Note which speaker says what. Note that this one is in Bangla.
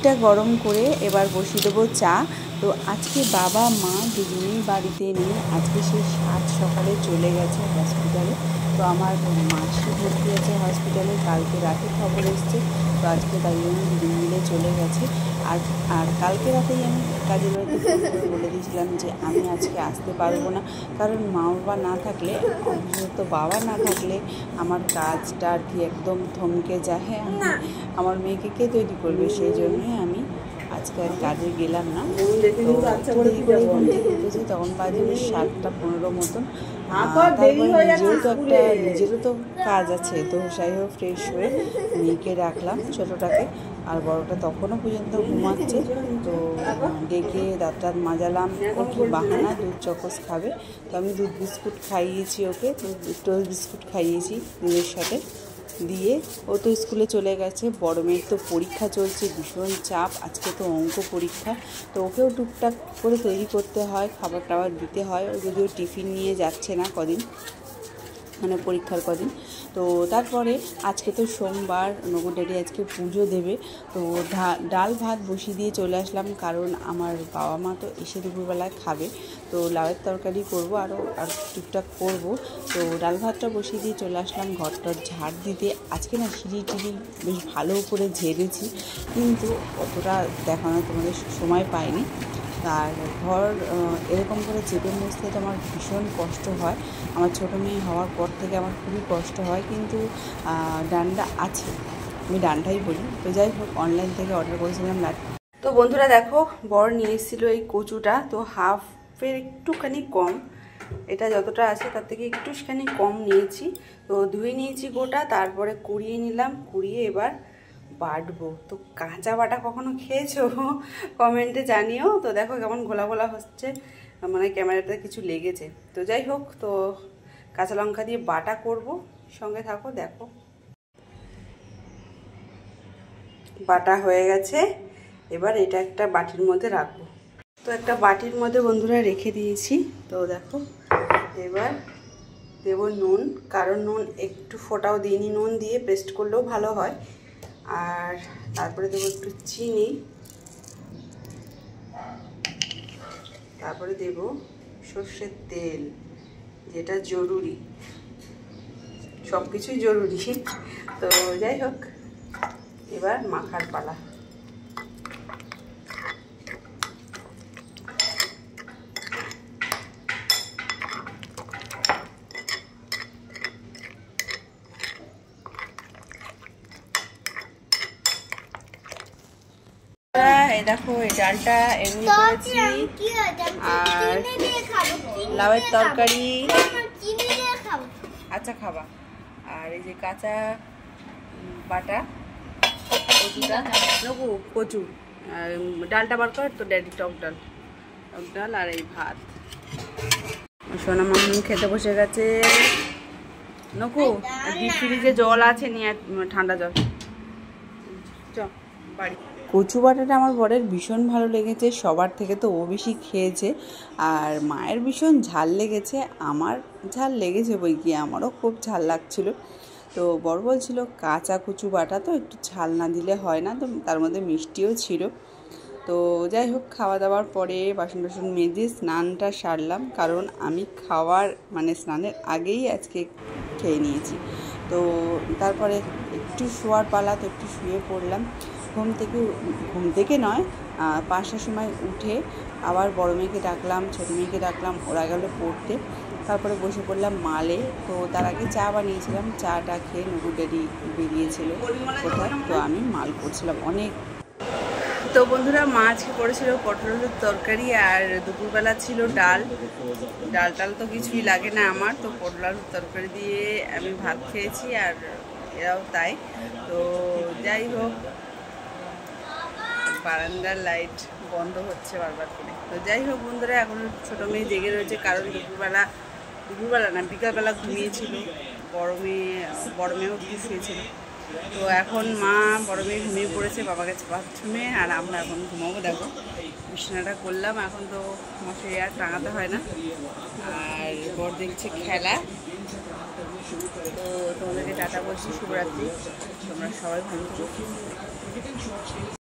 Speaker 1: ক্ষীরটা গরম করে এবার বসিয়ে দেবো চা। তো আজকে বাবা মা দুজনেই বাড়িতে নেই, আজকে সেই সাত সকালে চলে গেছে হসপিটালে। তো আমার মাসি ভর্তি আছে হসপিটালে, কালকে রাতে খবর এসছে। তো আজকে তাই জন্য দুদিন মিলে চলে গেছে। আর কালকে রাতেই আমি কাজের বাড়িতে ফোন করে বলে দিয়েছিলাম যে আমি আজকে আসতে পারবো না, কারণ মা বাবা না থাকলে, অন্তত বাবা না থাকলে আমার কাজটা আর কি একদম থমকে যায়। হ্যাঁ, আমার মেয়েকে কে তৈরি করবে, সেই জন্যই আমি আজকে আর কাজে গেলাম না। তো দেরি করে ঘুম থেকে উঠেছি, তখন বাজে 7:15 মতন। তারপরে যেহেতু একটা নিজেরও তো কাজ আছে, তো যাই হোক ফ্রেশ হয়ে মেয়েকে রাখলাম, ছোটোটাকে, আর বড়োটা তখনও পর্যন্ত ঘুমাচ্ছে। তো ডেকে দাঁত মাজালাম, ও কি বাহানা দুধ চকস খাবে। তো আমি দুধ বিস্কুট খাইয়েছি ওকে, টোস্ট বিস্কুট খাইয়েছি দুধের সাথে দিয়ে। ও তো স্কুলে চলে গেছে। বড় মেয়ের তো পরীক্ষা চলছে, ভীষণ চাপ, আজকে তো অঙ্ক পরীক্ষা। তো ওকেও টুকটাক করে তৈরি করতে হয়, খাবার টাবার দিতে হয়। ও যদিও টিফিন নিয়ে যাচ্ছে না কদিন, মানে পরীক্ষার কদিন। তো তারপরে আজকে তো সোমবার, নগর ড্যাডি আজকে পুজো দেবে। তো ডাল ভাত বসিয়ে দিয়ে চলে আসলাম, কারণ আমার বাবা মা তো এসে দুপুরবেলায় খাবে। তো লাউয়ের তরকারি করবো, আর টুকটাক করবো। তো ডাল ভাতটা বসিয়ে দিয়ে চলে আসলাম ঘরটার ঝাড় দিতে। আজকে না সিঁড়ি টিড়ি বেশ ভালো করে ঝেড়েছি, কিন্তু অতটা দেখানো তোমাদের সময় পাইনি। আর ঘর এরকম করে চেপে মুছতে তো আমার ভীষণ কষ্ট হয়। আমার ছোটো মেয়ে হওয়ার পর থেকে আমার খুবই কষ্ট হয়, কিন্তু ডান্ডা আছে, আমি ডান্ডাই বলি। তো যাই হোক, অনলাইন থেকে অর্ডার করেছিলাম লাড্ডু। তো বন্ধুরা দেখো, বর নিয়ে এসেছিলো এই কচুটা, তো হাফের একটুখানি কম, এটা যতটা আছে তার থেকে একটুখানি কম নিয়েছি। তো ধুয়ে নিয়েছি গোটা, তারপরে কুড়িয়ে নিলাম, কুড়িয়ে এবার বাটবো। তো কাঁচা বাটা কখনো খেয়েছো কমেন্টে জানিও। তো দেখো কেমন ঘোলা ঘোলা হচ্ছে, মানে ক্যামেরাতে কিছু লেগেছে। তো যাই হোক, তো কাঁচা লঙ্কা দিয়ে বাটা করব, সঙ্গে থাকো দেখো। বাটা হয়ে গেছে, এবার এটা একটা বাটির মধ্যে রাখবো। তো একটা বাটির মধ্যে বন্ধুরা রেখে দিয়েছি। তো দেখো এবার দেবো নুন, কারণ নুন একটু ফোটাও দিইনি, নুন দিয়ে পেস্ট করলেও ভালো হয়। আর তারপরে দেবো একটু চিনি, তারপরে দেব সর্ষের তেল, যেটা জরুরি, সব কিছুই জরুরি। তো যাই হোক, এবার মাখার পালা। এই দেখো, এই ডালটা এমনি করেছি, আর লাউয়ের তরকারি, আচ্ছা খাবা, আর এই যে কাঁচা বাটা কচুটা, কচু, ডালটা বার কর তো ড্যাডি, টক ডাল আর এই ভাত। সোনা মামুন খেতে বসে গেছে। নকু, ডিপ ফ্রিজে জল আছে, নিয়ে ঠান্ডা জল চ বাড়ি। কচু বাটাটা আমার বরের ভীষণ ভালো লেগেছে, সবার থেকে তো ও বেশি খেয়েছে। আর মায়ের ভীষণ ঝাল লেগেছে, আমার ঝাল লেগেছে বই কি, আমারও খুব ঝাল লাগছিল। তো বর বলছিল কাঁচা কচু বাটা তো একটু ঝাল না দিলে হয় না, তো তার মধ্যে মিষ্টিও ছিল। তো যাই হোক, খাওয়া দাওয়ার পরে বাসন টাসন মেজে স্নানটা সারলাম, কারণ আমি খাওয়ার মানে স্নানের আগেই আজকে খেয়ে নিয়েছি। তো তারপরে একটু শোয়ার পালা, তো একটু শুয়ে পড়লাম। ঘুম থেকে নয়, 5টার সময় উঠে আবার বড় মেয়েকে ডাকলাম, ছোটো মেয়েকে ডাকলাম, ওরা গেল পড়তে। তারপরে বসে পড়লাম মালে। তো তার আগে চা বানিয়েছিলাম, চাটা খেয়ে নগর ড্যাডি বেরিয়েছিল কোথায়, তো আমি মাল করছিলাম অনেক। তো বন্ধুরা, মাছ করেছিল পটল আলুর তরকারি, আর দুপুরবেলা ছিল ডাল টাল তো কিছুই লাগে না আমার, তো পটল আলুর তরকারি দিয়ে আমি ভাত খেয়েছি, আর এরাও তাই। তো যাই হোক, বারান্দার লাইট বন্ধ হচ্ছে বারবার করে। তো যাই হোক বন্ধুরা, এখন ছোটো মেয়ে জেগে রয়েছে, কারণ দুপুরবেলা না বিকালবেলা ঘুমিয়েছিল, বড় মেয়েও শুয়েছিল। তো এখন মা বড় মেয়ে ঘুমিয়ে পড়েছে, বাবা গেছে বাথরুমে, আর আমরা এখন ঘুমাবো। দেখো বিছানাটা করলাম, এখন তো মশারি আর টাঙাতে হয় না। আর বর দেখছে খেলা। তো তোমাদেরকে টাটা বলছি, শুভরাত্রি, তোমরা সবাই ভালো থাকো।